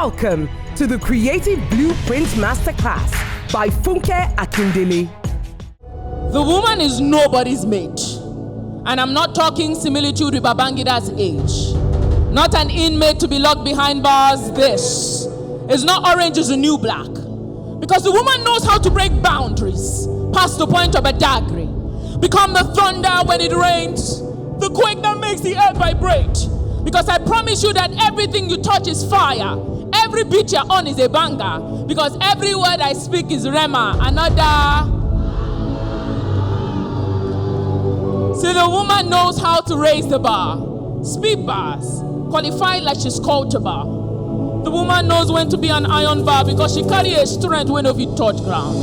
Welcome to the Creative Blueprint Masterclass by Funke Akindele. The woman is nobody's mate. And I'm not talking similitude with Babangida's age. Not an inmate to be locked behind bars. This is not orange is the new black. Because the woman knows how to break boundaries past the point of a dagger. Become the thunder when it rains. The quake that makes the earth vibrate. Because I promise you that everything you touch is fire. Every beat you're on is a banger. Because every word I speak is Rema. Another. See, the woman knows how to raise the bar. Speed bars. Qualified like she's called to bar. The woman knows when to be an iron bar because she carries a strength when of it touch ground.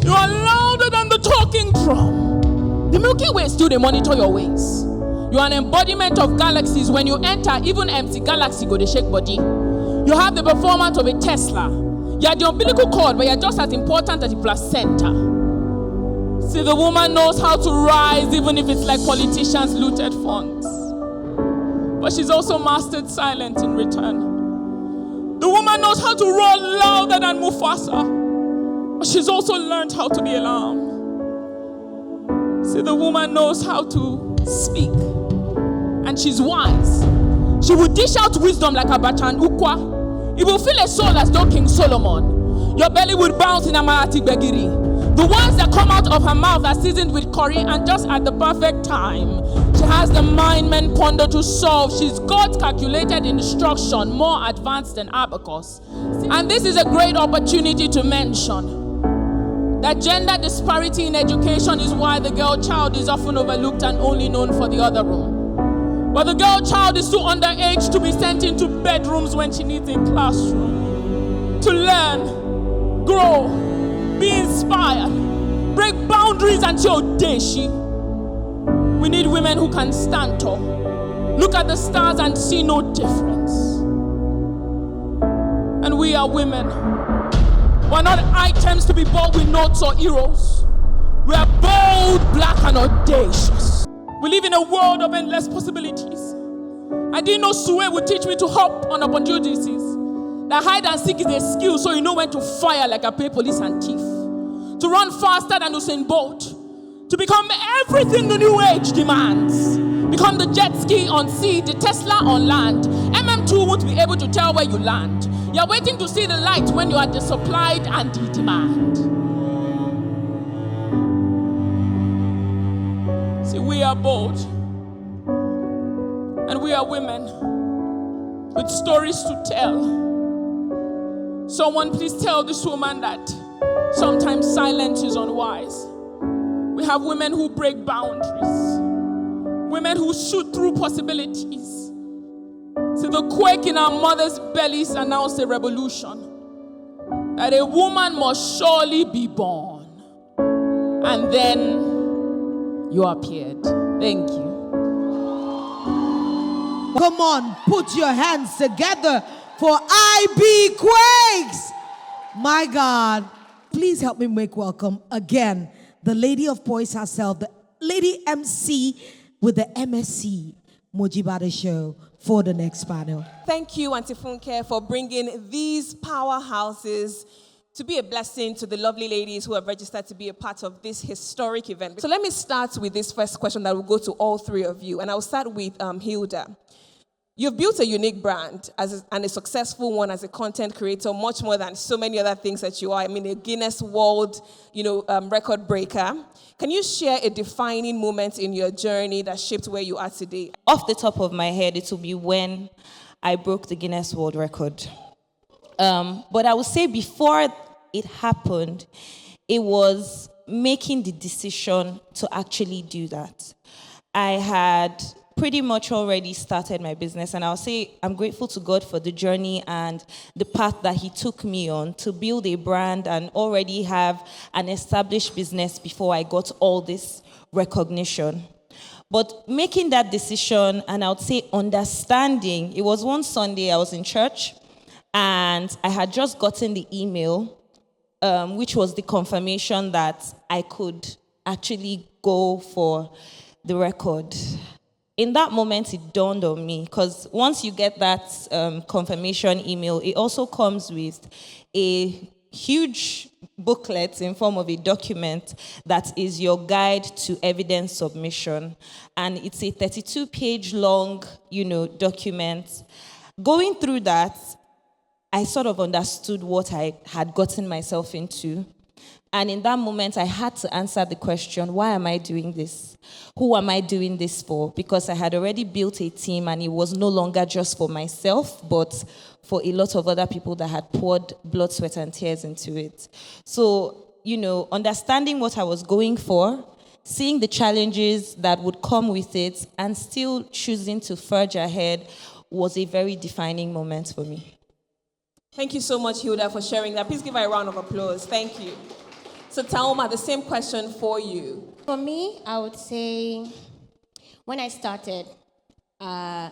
You are louder than the talking drum. The Milky Way still they monitor your ways. You are an embodiment of galaxies. When you enter, even empty galaxy go to shake body. You have the performance of a Tesla. You are the umbilical cord, but you are just as important as the placenta. See, the woman knows how to rise, even if it's like politicians looted funds. But she's also mastered silence in return. The woman knows how to roar louder than Mufasa. But she's also learned how to be a lamb. See, the woman knows how to speak. And she's wise. She will dish out wisdom like Abacha and Ukwa. It will fill a soul as though King Solomon. Your belly will bounce in Amalati Begiri. The ones that come out of her mouth are seasoned with curry, and just at the perfect time, she has the mind men ponder to solve. She's God's calculated instruction, more advanced than abacus. And this is a great opportunity to mention that gender disparity in education is why the girl child is often overlooked and only known for the other room. But the girl child is too underage to be sent into bedrooms when she needs a classroom. To learn, grow, be inspired, break boundaries until day she. We need women who can stand tall, look at the stars and see no difference. And we are women. We're not items to be bought with notes or heroes. We are bold, black, and audacious. We live in a world of endless possibilities. I didn't know Sue would teach me to hop on opportunities. That hide and seek is a skill, so you know when to fire like a pay police and thief. To run faster than Usain Bolt. To become everything the new age demands. Become the jet ski on sea, the Tesla on land. MM2 won't be able to tell where you land. You're waiting to see the light when you are the supplied and the demand. See, we are bold. And we are women with stories to tell. Someone please tell this woman that sometimes silence is unwise. We have women who break boundaries. Women who shoot through possibilities. See, the quake in our mothers' bellies announced a revolution. That a woman must surely be born. And then you appeared. Thank you. Come on, put your hands together for IB Quakes. My God, please help me make welcome again the lady of poise herself, the lady MC with the MSc Mojibade show for the next panel. Thank you, Auntie Funke, for bringing these powerhouses to be a blessing to the lovely ladies who have registered to be a part of this historic event. So let me start with this first question that will go to all three of you, and I'll start with Hilda. You've built a unique brand and a successful one as a content creator, much more than so many other things that you are. I mean, a Guinness World, record breaker. Can you share a defining moment in your journey that shaped where you are today? Off the top of my head, it will be when I broke the Guinness World Record. But I would say before it happened, it was making the decision to actually do that. I had pretty much already started my business, and I'll say I'm grateful to God for the journey and the path that He took me on to build a brand and already have an established business before I got all this recognition. But making that decision, and I would say understanding, it was one Sunday I was in church and I had just gotten the email, which was the confirmation that I could actually go for the record. in that moment, it dawned on me, because once you get that confirmation email, it also comes with a huge booklet in form of a document that is your guide to evidence submission. And it's a 32-page long, document. Going through that, I sort of understood what I had gotten myself into. And in that moment, I had to answer the question, why am I doing this? Who am I doing this for? Because I had already built a team, and it was no longer just for myself, but for a lot of other people that had poured blood, sweat, and tears into it. So, understanding what I was going for, seeing the challenges that would come with it, and still choosing to forge ahead was a very defining moment for me. Thank you so much, Hilda, for sharing that. Please give her a round of applause. Thank you. So, Taaoma, the same question for you. For me, I would say when I started, I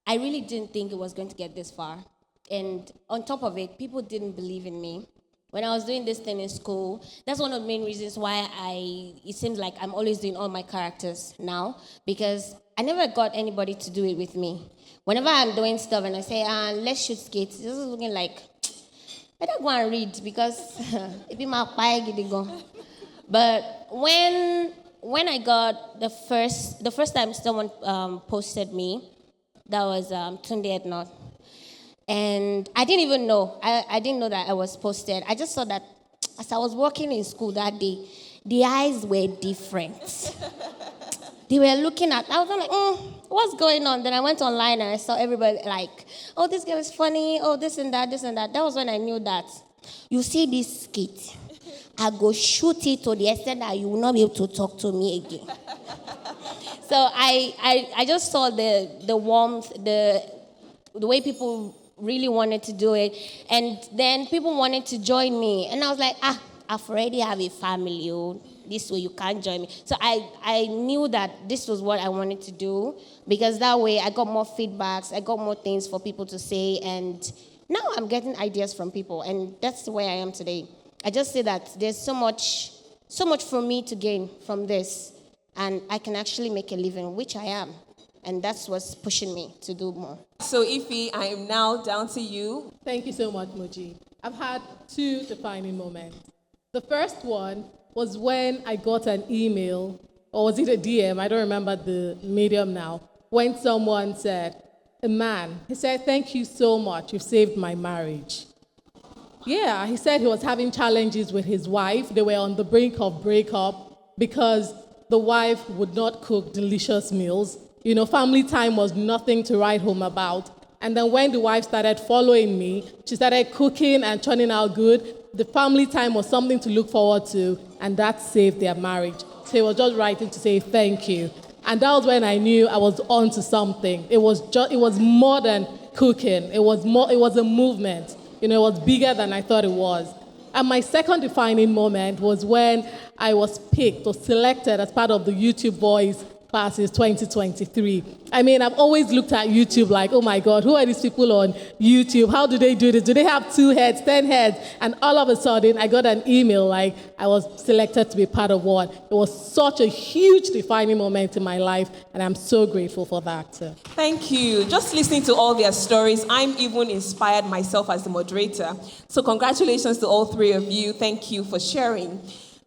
really didn't think it was going to get this far. And on top of it, people didn't believe in me. When I was doing this thing in school, that's one of the main reasons why it seems like I'm always doing all my characters now, because I never got anybody to do it with me. Whenever I'm doing stuff and I say, let's shoot skates, this is looking like, I don't go and read because it be my pie go. But when I got the first time someone posted me, that was Tunde Ednot. And I didn't even know. I didn't know that I was posted. I just saw that as I was working in school that day, the eyes were different. They were looking at, I was like, what's going on? Then I went online and I saw everybody like, oh, this girl is funny, oh, this and that, this and that. That was when I knew that, you see this skit, I go shoot it to the extent that you will not be able to talk to me again. So I just saw the warmth, the way people really wanted to do it. And then people wanted to join me. And I was like, I've already have a family. This way you can't join me. So I knew that this was what I wanted to do, because that way I got more feedbacks, I got more things for people to say, and now I'm getting ideas from people, and that's the way I am today. I just say that there's so much for me to gain from this, and I can actually make a living, which I am. And that's what's pushing me to do more. So, Ify, I am now down to you. Thank you so much, Moji. I've had two defining moments. The first one was when I got an email, or was it a DM? I don't remember the medium now. When someone said, a man, he said, thank you so much, you've saved my marriage. Yeah, he said he was having challenges with his wife. They were on the brink of breakup because the wife would not cook delicious meals. Family time was nothing to write home about. And then when the wife started following me, she started cooking and churning out good. The family time was something to look forward to, and that saved their marriage. So he was just writing to say thank you. And that was when I knew I was on to something. It was more than cooking. It was a movement. It was bigger than I thought it was. And my second defining moment was when I was picked or selected as part of the YouTube Voice Classes 2023. I mean, I've always looked at YouTube like, oh my God, who are these people on YouTube? How do they do this? Do they have 2 heads, 10 heads? And all of a sudden, I got an email like I was selected to be part of one. It was such a huge defining moment in my life, and I'm so grateful for that. Thank you. Just listening to all their stories, I'm even inspired myself as the moderator. So congratulations to all three of you. Thank you for sharing.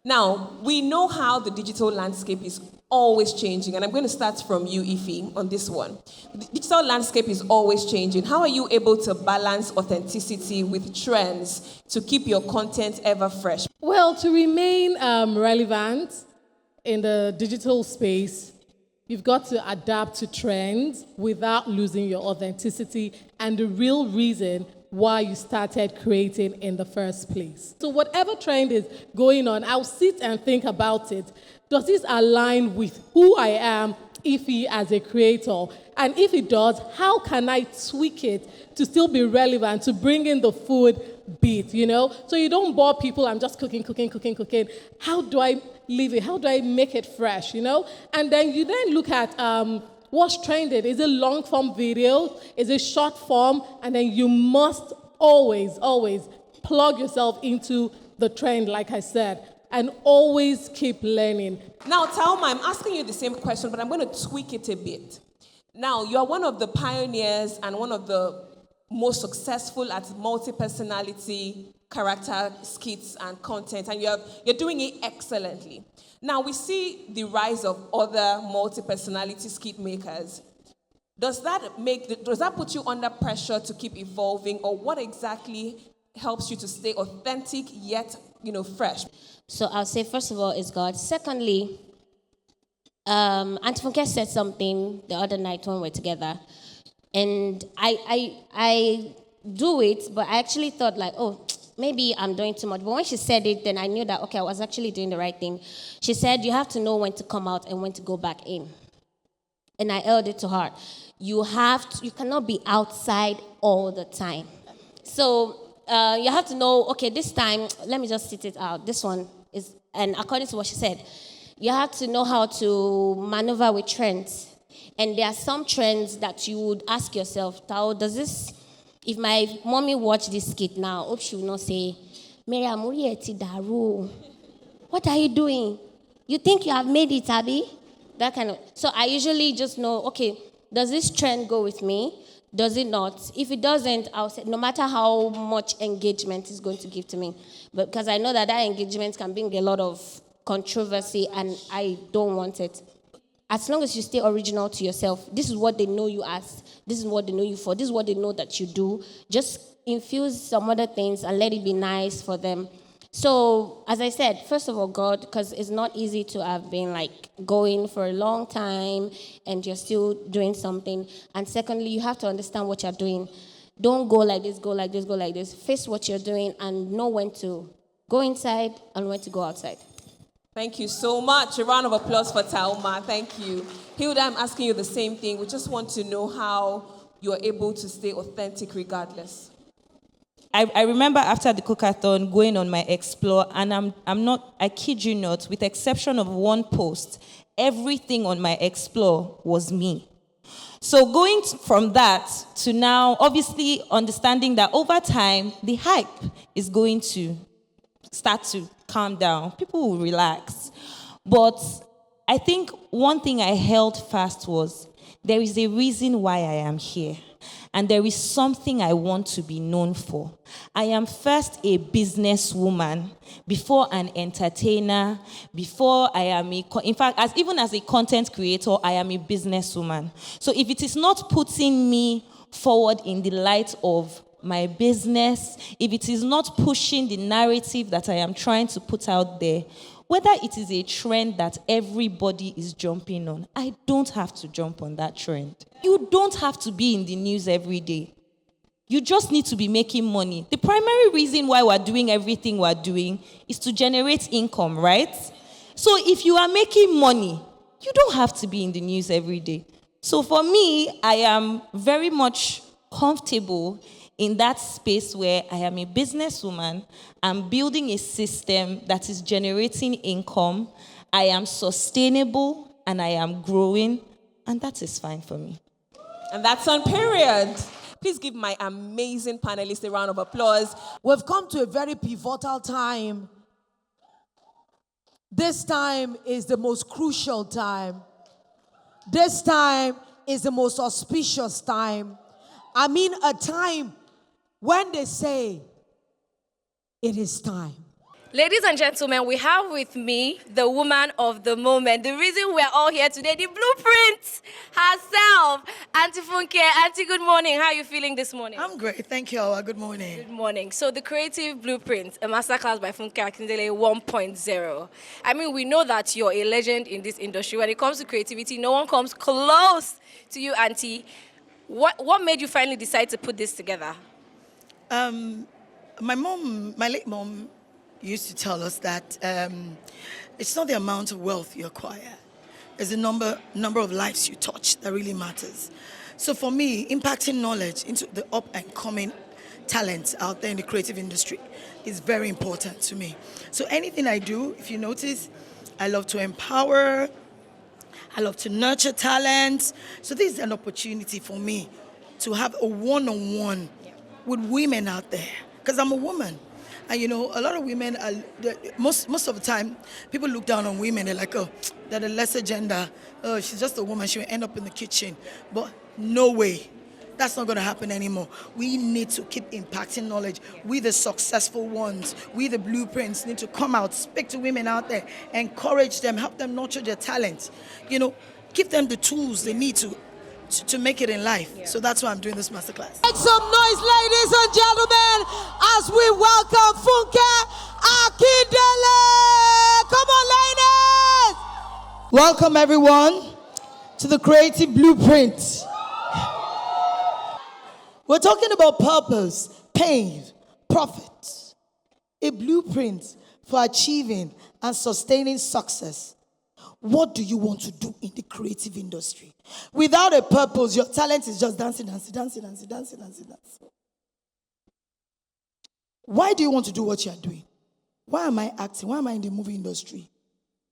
Now, we know how the digital landscape is always changing, and I'm going to start from you, Ify, on this one. The digital landscape is always changing. How are you able to balance authenticity with trends to keep your content ever fresh? Well, to remain relevant in the digital space, you've got to adapt to trends without losing your authenticity and the real reason why you started creating in the first place. So whatever trend is going on, I'll sit and think about it. Does this align with who I am, Ify, as a creator? And if it does, how can I tweak it to still be relevant, to bring in the food beat, So you don't bore people, I'm just cooking. How do I leave it? How do I make it fresh, And then you look at what's trended. Is it long form video? Is it short form? And then you must always plug yourself into the trend, like I said. and always keep learning. Now, Taaoma, I'm asking you the same question, but I'm going to tweak it a bit. Now, you're one of the pioneers and one of the most successful at multi-personality character skits and content, and you're doing it excellently. Now, we see the rise of other multi-personality skit makers. Does that put you under pressure to keep evolving, or what exactly helps you to stay authentic yet, fresh? So I'll say, first of all, it's God. Secondly, Auntie Funke said something the other night when we were together, and I do it, but I actually thought like, oh, maybe I'm doing too much. But when she said it, then I knew that, okay, I was actually doing the right thing. She said, you have to know when to come out and when to go back in. And I held it to heart. You cannot be outside all the time. So you have to know, okay, this time, let me just sit it out. This one is, and according to what she said, you have to know how to maneuver with trends. And there are some trends that you would ask yourself, Tao, does this, if my mommy watched this skit now, hope she will not say, Miriam, what are you doing? You think you have made it, Abby? That kind of. So I usually just know, okay, does this trend go with me? Does it not? If it doesn't, I'll say, no matter how much engagement it's going to give to me. But because I know that engagement can bring a lot of controversy, and I don't want it. As long as you stay original to yourself, this is what they know you as, this is what they know you for, this is what they know that you do. Just infuse some other things and let it be nice for them. So, as I said, first of all, God, because it's not easy to have been like going for a long time and you're still doing something. And secondly, you have to understand what you're doing. Don't go like this, go like this, go like this. Face what you're doing and know when to go inside and when to go outside. Thank you so much. A round of applause for Taaoma. Thank you. Hilda, I'm asking you the same thing. We just want to know how you're able to stay authentic regardless. I remember after the cookathon going on my Explore, and I kid you not, with exception of one post, everything on my Explore was me. So going from that to now, obviously understanding that over time, the hype is going to start to calm down. People will relax. But I think one thing I held fast was, there is a reason why I am here. And there is something I want to be known for. I am first a businesswoman, before an entertainer, before I am in fact, even as a content creator, I am a businesswoman. So if it is not putting me forward in the light of my business, if it is not pushing the narrative that I am trying to put out there, whether it is a trend that everybody is jumping on, I don't have to jump on that trend. You don't have to be in the news every day. You just need to be making money. The primary reason why we're doing everything we're doing is to generate income, right? So if you are making money, you don't have to be in the news every day. So for me, I am very much comfortable in that space where I am a businesswoman, I'm building a system that is generating income, I am sustainable, and I am growing, and that is fine for me. And that's on period. Please give my amazing panelists a round of applause. We've come to a very pivotal time. This time is the most crucial time. This time is the most auspicious time. I mean, a time when they say, it is time. Ladies and gentlemen, we have with me the woman of the moment. The reason we're all here today, the blueprint herself, Auntie Funke. Auntie, good morning. How are you feeling this morning? I'm great. Thank you, Awa. Good morning. Good morning. So the Creative Blueprint, a masterclass by Funke Akindele 1.0. I mean, we know that you're a legend in this industry. When it comes to creativity, no one comes close to you, Auntie. What made you finally decide to put this together? My late mom used to tell us that it's not the amount of wealth you acquire, it's the number of lives you touch that really matters. So for me, impacting knowledge into the up and coming talents out there in the creative industry is very important to me. So anything I do, if you notice, I love to empower, I love to nurture talent. So this is an opportunity for me to have a one-on-one with women out there, because I'm a woman. And a lot of women are most of the time people look down on women. They're like, oh, they're the lesser gender. Oh, she's just a woman. She'll end up in the kitchen. But no way. That's not going to happen anymore. We need to keep impacting knowledge. We, the successful ones, we, the blueprints, need to come out, speak to women out there, encourage them, help them nurture their talent. Give them the tools they need to make it in life. Yeah. So that's why I'm doing this masterclass. Make some noise, ladies and gentlemen, as we welcome Funke Akindele. Come on, ladies. Welcome, everyone, to the Creative Blueprint. We're talking about purpose, pain, profit, a blueprint for achieving and sustaining success. What do you want to do in the creative industry? Without a purpose, your talent is just dancing. Why do you want to do what you are doing? Why am I acting? Why am I in the movie industry?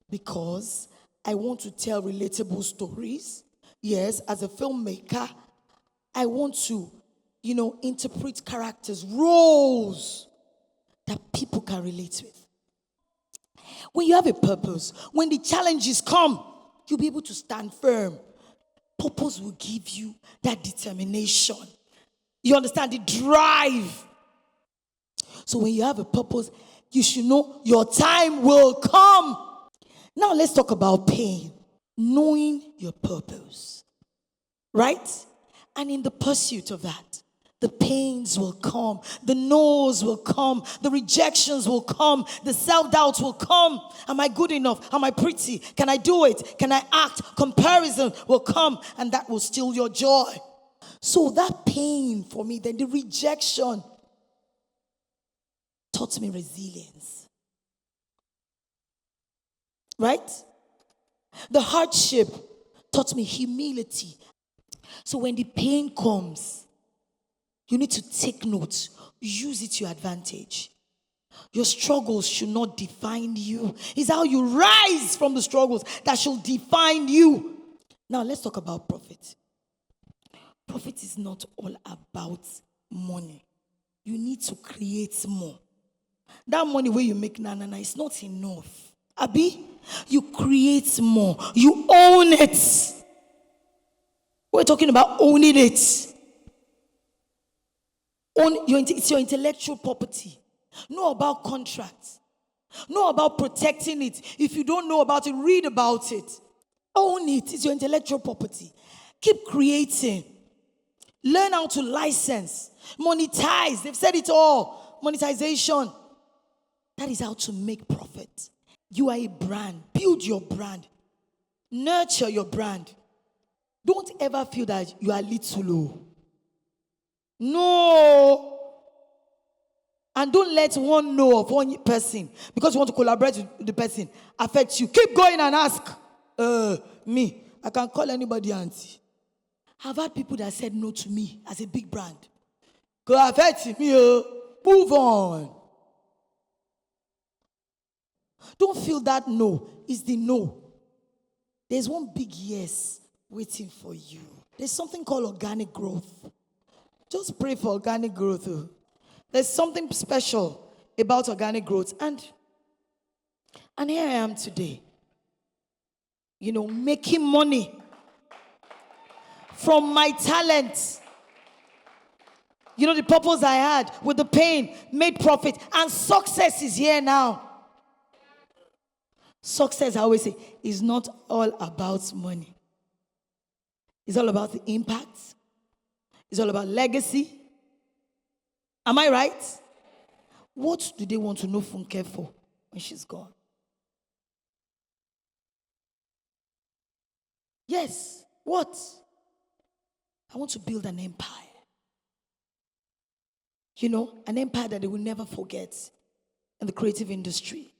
Because I want to tell relatable stories. Yes, as a filmmaker, I want to interpret characters, roles that people can relate with. When you have a purpose, when the challenges come, you'll be able to stand firm. Purpose will give you that determination. You understand? The drive. So when you have a purpose, you should know your time will come. Now let's talk about pain. Knowing your purpose. Right? And in the pursuit of that, the pains will come, the no's will come, the rejections will come, the self-doubts will come. Am I good enough? Am I pretty? Can I do it? Can I act? Comparison will come, and that will steal your joy. So that pain for me, then the rejection taught me resilience. Right? The hardship taught me humility. So when the pain comes, you need to take notes. Use it to your advantage. Your struggles should not define you. It's how you rise from the struggles that should define you. Now, let's talk about profit. Profit is not all about money. You need to create more. That money where you make is not enough. Abi, you create more. You own it. We're talking about owning it. It's your intellectual property. Know about contracts. Know about protecting it. If you don't know about it, read about it. Own it. It's your intellectual property. Keep creating. Learn how to license. Monetize. They've said it all. Monetization. That is how to make profit. You are a brand. Build your brand. Nurture your brand. Don't ever feel that you are little. No. And don't let one know of one person because you want to collaborate with the person affect you. Keep going and ask. Me, I can call anybody auntie. I've had people that said no to me as a big brand. Go affect me. Move on. Don't feel that no is the no. There's one big yes waiting for you. There's something called organic growth. Just pray for organic growth. There's something special about organic growth. And here I am today. Making money from my talent. The purpose I had with the pain made profit. And success is here now. Success, I always say, is not all about money. It's all about the impact. It's all about legacy. Am I right? What do they want to know Funke for when she's gone? Yes. What? I want to build an empire. An empire that they will never forget in the creative industry.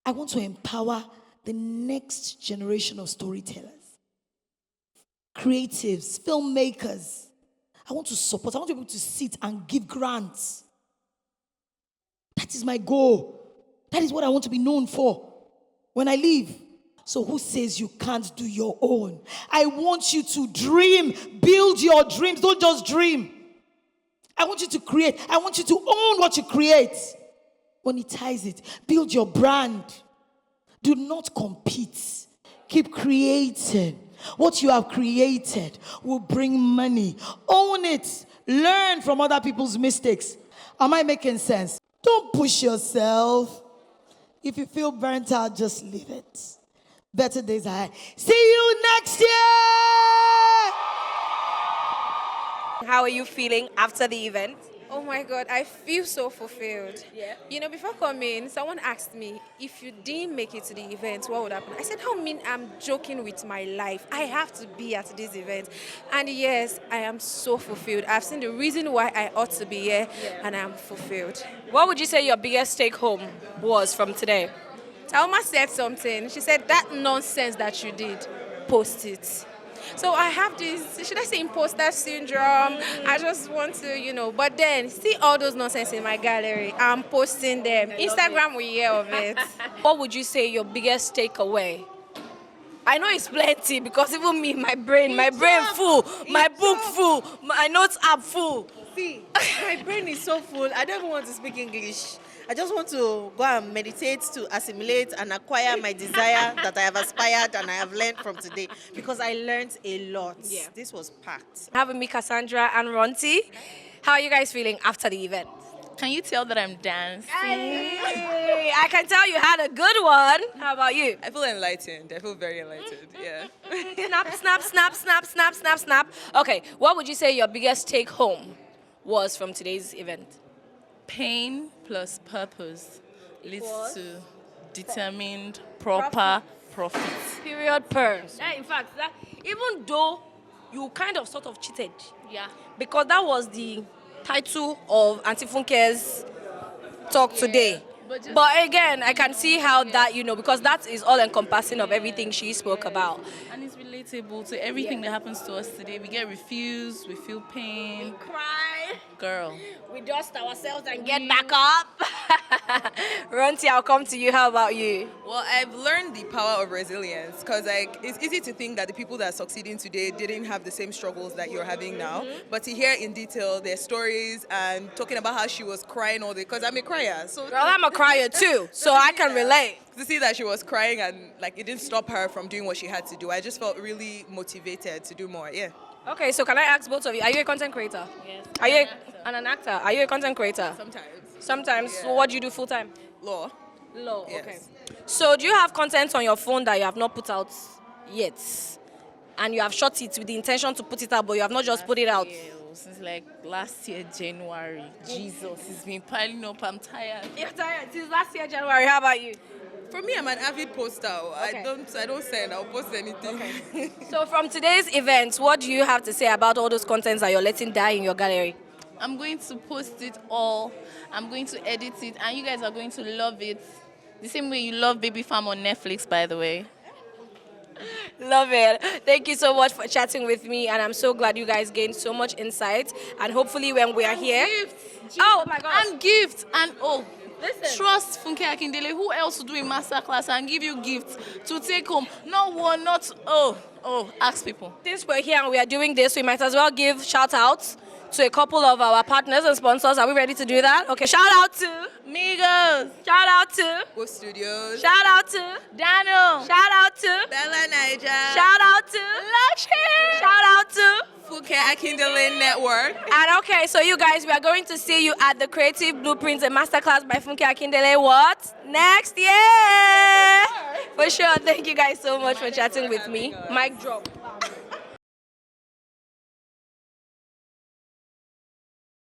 I want to empower the next generation of storytellers, creatives, filmmakers. I want to support. I want to be able to sit and give grants. That is my goal. That is what I want to be known for when I leave. So who says you can't do your own? I want you to dream. Build your dreams. Don't just dream. I want you to create. I want you to own what you create. Monetize it. Build your brand. Do not compete. Keep creating. What you have created will bring money. Own it. Learn from other people's mistakes. Am I making sense? Don't push yourself. If you feel burnt out, just leave it. Better days ahead. See you next year! How are you feeling after the event? Oh my God, I feel so fulfilled. Yeah. You know, before coming, someone asked me, if you didn't make it to the event, what would happen? I said, how mean I'm joking with my life? I have to be at this event. And yes, I am so fulfilled. I've seen the reason why I ought to be here, and I'm fulfilled. What would you say your biggest take home was from today? Taaoma said something. She said, that nonsense that you did, post it. So I have this, should I say imposter syndrome? I just want to, but then see all those nonsense in my gallery. I'm posting them. Instagram will hear of it. What would you say your biggest takeaway? I know it's plenty because even me, my brain full, my book full, my notes app full. See, my brain is so full. I don't even want to speak English. I just want to go and meditate to assimilate and acquire my desire that I have aspired and I have learned from today, because I learned a lot. Yeah. This was packed. Having me, Cassandra and Ronti. How are you guys feeling after the event? Can you tell that I'm dancing? Hey, I can tell you had a good one. How about you? I feel enlightened. I feel very enlightened. Yeah. Snap, snap, snap, snap, snap, snap, snap. Okay, what would you say your biggest take home was from today's event? Pain plus purpose leads to determined, proper profit. Period, purse. In fact, even though you kind of sort of cheated. Yeah. Because that was the title of Auntie Funke's talk today. But again, I can see how that, because that is all encompassing of everything she spoke about. And it's relatable to everything that happens to us today. We get refused, we feel pain. We cry. Girl. We dust ourselves and get back up. Ronti, I'll come to you. How about you? Well, I've learned the power of resilience, because it's easy to think that the people that are succeeding today didn't have the same struggles that you're having now. But to hear in detail their stories and talking about how she was crying all day, because I'm a crier. So Girl, I'm a crier too, so I can relate. To see that she was crying and it didn't stop her from doing what she had to do, I just felt really motivated to do more. Yeah. Okay, so can I ask both of you, are you a content creator? Yes. Are you an actor? Are you a content creator? Sometimes. Sometimes. Yeah. So what do you do full time? Law. Law. Yes. Okay. So do you have content on your phone that you have not put out yet? And you have shot it with the intention to put it out, but you have not just put it out? Since last year, January. Jesus, it's been piling up. I'm tired. You're tired. Since last year, January. How about you? For me, I'm an avid poster. Okay. I don't send. I'll post anything. Okay. So from today's event, what do you have to say about all those contents that you're letting die in your gallery? I'm going to post it all. I'm going to edit it, and you guys are going to love it. The same way you love Baby Farm on Netflix, by the way. Love it. Thank you so much for chatting with me, and I'm so glad you guys gained so much insight. And hopefully when we are here... Oh my God. And gifts. And Listen. Trust Funke Akindele. Who else will do a masterclass and give you gifts to take home? Not one, not... ask people. Since we're here and we are doing this, we might as well give shout-outs to a couple of our partners and sponsors. Are we ready to do that? Okay, shout out to Migos. Shout out to Post Studios. Shout out to Daniel. Shout out to Bella Niger. Shout out to Luxury. Shout out to Funke Akindele Network. And okay, so you guys, we are going to see you at the Creative Blueprint Masterclass by Funke Akindele. What? Next year. For sure. Thank you guys so much for chatting with me. Mic drop.